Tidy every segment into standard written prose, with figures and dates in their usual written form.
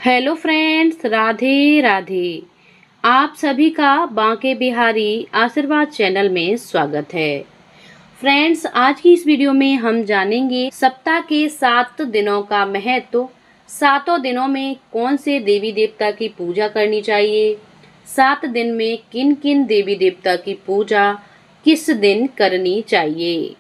Hello friends, Radhe Radhe. आप सभी का बांके बिहारी आशीर्वाद चैनल में स्वागत है। फ्रेंड्स, आज की इस वीडियो में हम जानेंगे सप्ताह के 7 दिनों का महत्व। सातों दिनों में कौन से देवी देवता की पूजा करनी चाहिए, 7 दिन में किन किन देवी देवता की पूजा किस दिन करनी चाहिए,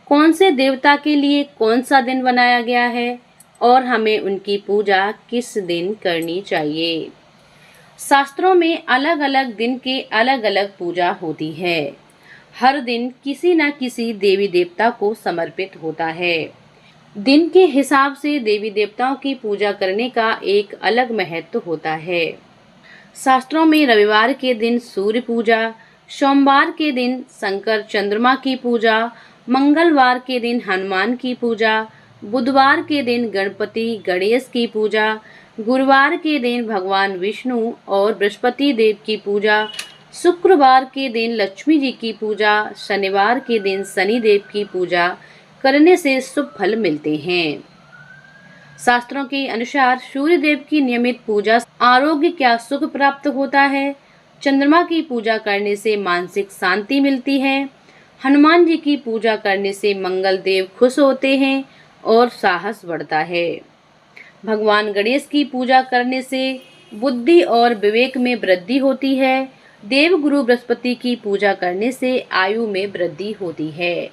कौन से देवता के लिए कौन सा दिन बनाया गया है और हमें उनकी पूजा किस दिन करनी चाहिए। शास्त्रों में अलग अलग दिन के अलग अलग पूजा होती है। हर दिन किसी न किसी देवी देवता को समर्पित होता है। दिन के हिसाब से देवी देवताओं की पूजा करने का एक अलग महत्व होता है। शास्त्रों में रविवार के दिन सूर्य पूजा, सोमवार के दिन शंकर चंद्रमा की पूजा, मंगलवार के दिन हनुमान की पूजा, बुधवार के दिन गणपति गणेश की पूजा, गुरुवार के दिन भगवान विष्णु और बृहस्पति देव की पूजा, शुक्रवार के दिन लक्ष्मी जी की पूजा, शनिवार के दिन शनि देव की पूजा करने से शुभ फल मिलते हैं। शास्त्रों के अनुसार सूर्य देव की नियमित पूजा आरोग्य क्या सुख प्राप्त होता है। चंद्रमा की पूजा करने से मानसिक शांति मिलती है। हनुमान जी की पूजा करने से मंगल देव खुश होते हैं और साहस बढ़ता है। भगवान गणेश की पूजा करने से बुद्धि और विवेक में वृद्धि होती है। देव गुरु बृहस्पति की पूजा करने से आयु में वृद्धि होती है।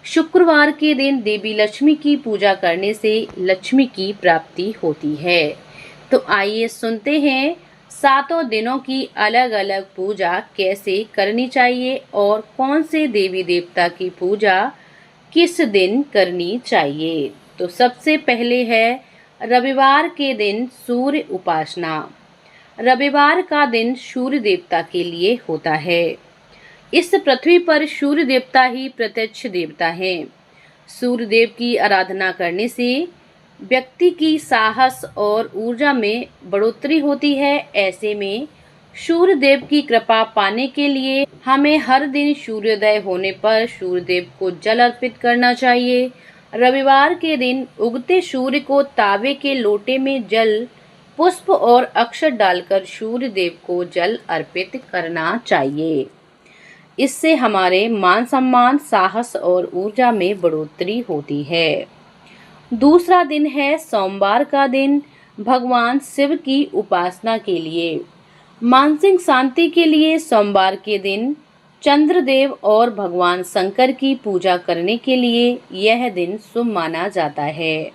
शुक्रवार के दिन देवी लक्ष्मी की पूजा करने से लक्ष्मी की प्राप्ति होती है। तो आइए सुनते हैं सातों दिनों की अलग अलग पूजा कैसे करनी चाहिए और कौन से देवी देवता की पूजा किस दिन करनी चाहिए। तो सबसे पहले है रविवार के दिन सूर्य उपासना। रविवार का दिन सूर्य देवता के लिए होता है। इस पृथ्वी पर सूर्य देवता ही प्रत्यक्ष देवता हैं। सूर्य देव की आराधना करने से व्यक्ति की साहस और ऊर्जा में बढ़ोतरी होती है। ऐसे में सूर्य देव की कृपा पाने के लिए हमें हर दिन सूर्योदय होने पर सूर्य देव को जल अर्पित करना चाहिए। रविवार के दिन उगते सूर्य को तांबे के लोटे में जल, पुष्प और अक्षत डालकर सूर्य देव को जल अर्पित करना चाहिए। इससे हमारे मान सम्मान, साहस और ऊर्जा में बढ़ोतरी होती है। दूसरा दिन है सोमवार का दिन, भगवान शिव की उपासना के लिए। मानसिक शांति के लिए सोमवार के दिन चंद्रदेव और भगवान शंकर की पूजा करने के लिए यह दिन शुभ माना जाता है।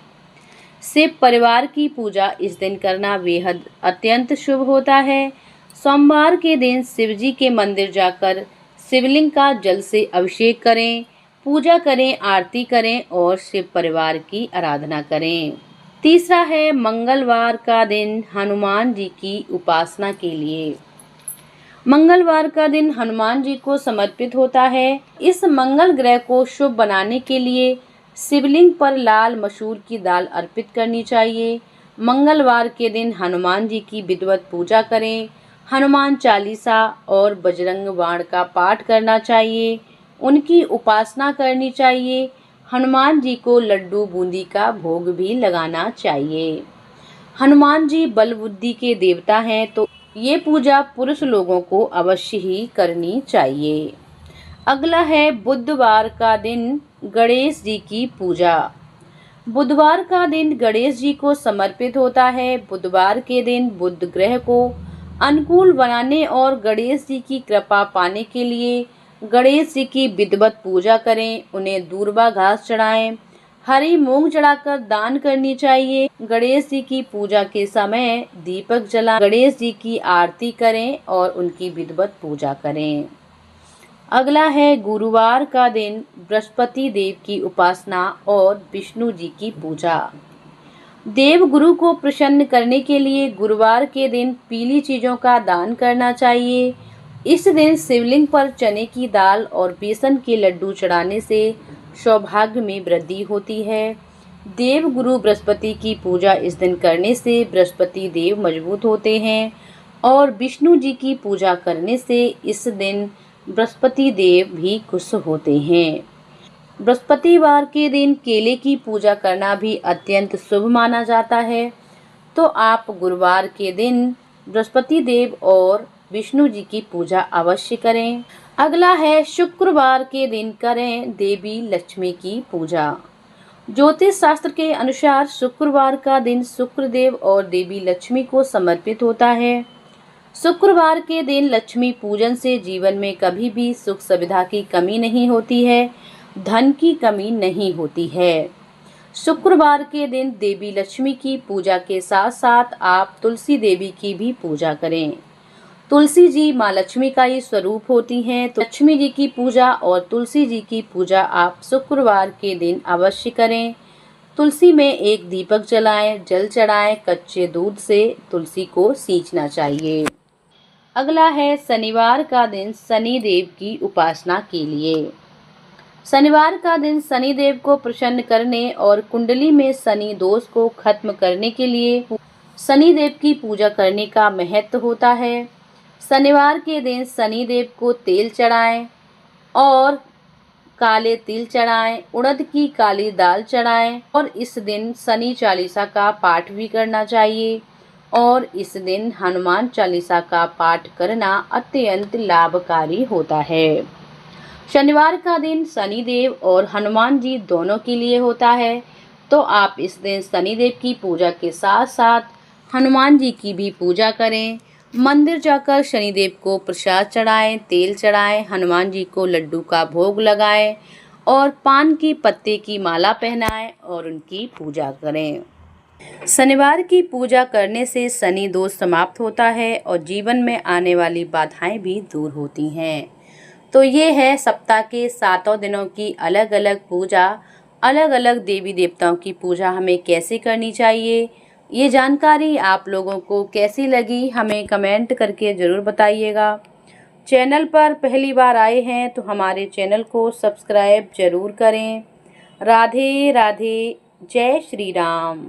शिव परिवार की पूजा इस दिन करना बेहद अत्यंत शुभ होता है। सोमवार के दिन शिव जी के मंदिर जाकर शिवलिंग का जल से अभिषेक करें, पूजा करें, आरती करें और शिव परिवार की आराधना करें। तीसरा है मंगलवार का दिन, हनुमान जी की उपासना के लिए। मंगलवार का दिन हनुमान जी को समर्पित होता है। इस मंगल ग्रह को शुभ बनाने के लिए शिवलिंग पर लाल मसूर की दाल अर्पित करनी चाहिए। मंगलवार के दिन हनुमान जी की विधिवत पूजा करें। हनुमान चालीसा और बजरंग बाण का पाठ करना चाहिए। उनकी उपासना करनी चाहिए। हनुमान जी को लड्डू बूंदी का भोग भी लगाना चाहिए। हनुमान जी बल बुद्धि के देवता हैं, तो ये पूजा पुरुष लोगों को अवश्य ही करनी चाहिए। अगला है बुधवार का दिन, गणेश जी की पूजा। बुधवार का दिन गणेश जी को समर्पित होता है। बुधवार के दिन बुध ग्रह को अनुकूल बनाने और गणेश जी की कृपा पाने के लिए गणेश जी की विधिवत पूजा करें। उन्हें दूर्वा घास चढ़ाएं, हरी मूंग चढ़ाकर दान करनी चाहिए। गणेश जी की पूजा के समय दीपक जला गणेश जी की आरती करें और उनकी विधिवत पूजा करें। अगला है गुरुवार का दिन, बृहस्पति देव की उपासना और विष्णु जी की पूजा। देव गुरु को प्रसन्न करने के लिए गुरुवार के दिन पीली चीजों का दान करना चाहिए। इस दिन शिवलिंग पर चने की दाल और बेसन के लड्डू चढ़ाने से सौभाग्य में वृद्धि होती है। देव गुरु बृहस्पति की पूजा इस दिन करने से बृहस्पति देव मजबूत होते हैं और विष्णु जी की पूजा करने से इस दिन बृहस्पति देव भी खुश होते हैं। बृहस्पतिवार के दिन केले की पूजा करना भी अत्यंत शुभ माना जाता है। तो आप गुरुवार के दिन बृहस्पति देव और विष्णु जी की पूजा अवश्य करें। अगला है शुक्रवार के दिन करें देवी लक्ष्मी की पूजा। ज्योतिष शास्त्र के अनुसार शुक्रवार का दिन शुक्रदेव और देवी लक्ष्मी को समर्पित होता है। शुक्रवार के दिन लक्ष्मी पूजन से जीवन में कभी भी सुख सुविधा की कमी नहीं होती है, धन की कमी नहीं होती है। शुक्रवार के दिन देवी लक्ष्मी की पूजा के साथ साथ आप तुलसी देवी की भी पूजा करें। तुलसी जी माँ लक्ष्मी का ही स्वरूप होती हैं, तो लक्ष्मी जी की पूजा और तुलसी जी की पूजा आप शुक्रवार के दिन अवश्य करें। तुलसी में एक दीपक जलाएं, जल चढ़ाएं, कच्चे दूध से तुलसी को सींचना चाहिए। अगला है शनिवार का दिन शनि देव की उपासना के लिए। शनिवार का दिन शनि देव को प्रसन्न करने और कुंडली में शनि दोष को खत्म करने के लिए शनि देव की पूजा करने का महत्व होता है। शनिवार के दिन शनि देव को तेल चढ़ाएं और काले तिल चढ़ाएं, उड़द की काली दाल चढ़ाएं और इस दिन शनि चालीसा का पाठ भी करना चाहिए और इस दिन हनुमान चालीसा का पाठ करना अत्यंत लाभकारी होता है। शनिवार का दिन शनि देव और हनुमान जी दोनों के लिए होता है, तो आप इस दिन शनि देव की पूजा के साथ साथ हनुमान जी की भी पूजा करें। मंदिर जाकर शनिदेव को प्रसाद चढ़ाएं, तेल चढ़ाएं, हनुमान जी को लड्डू का भोग लगाएं और पान की पत्ते की माला पहनाएं और उनकी पूजा करें। शनिवार की पूजा करने से शनि दोष समाप्त होता है और जीवन में आने वाली बाधाएं भी दूर होती हैं। तो ये है सप्ताह के 7 दिनों की अलग अलग पूजा, अलग अलग देवी देवताओं की पूजा हमें कैसे करनी चाहिए। ये जानकारी आप लोगों को कैसी लगी हमें कमेंट करके ज़रूर बताइएगा। चैनल पर पहली बार आए हैं तो हमारे चैनल को सब्सक्राइब ज़रूर करें। राधे राधे, जय श्री राम।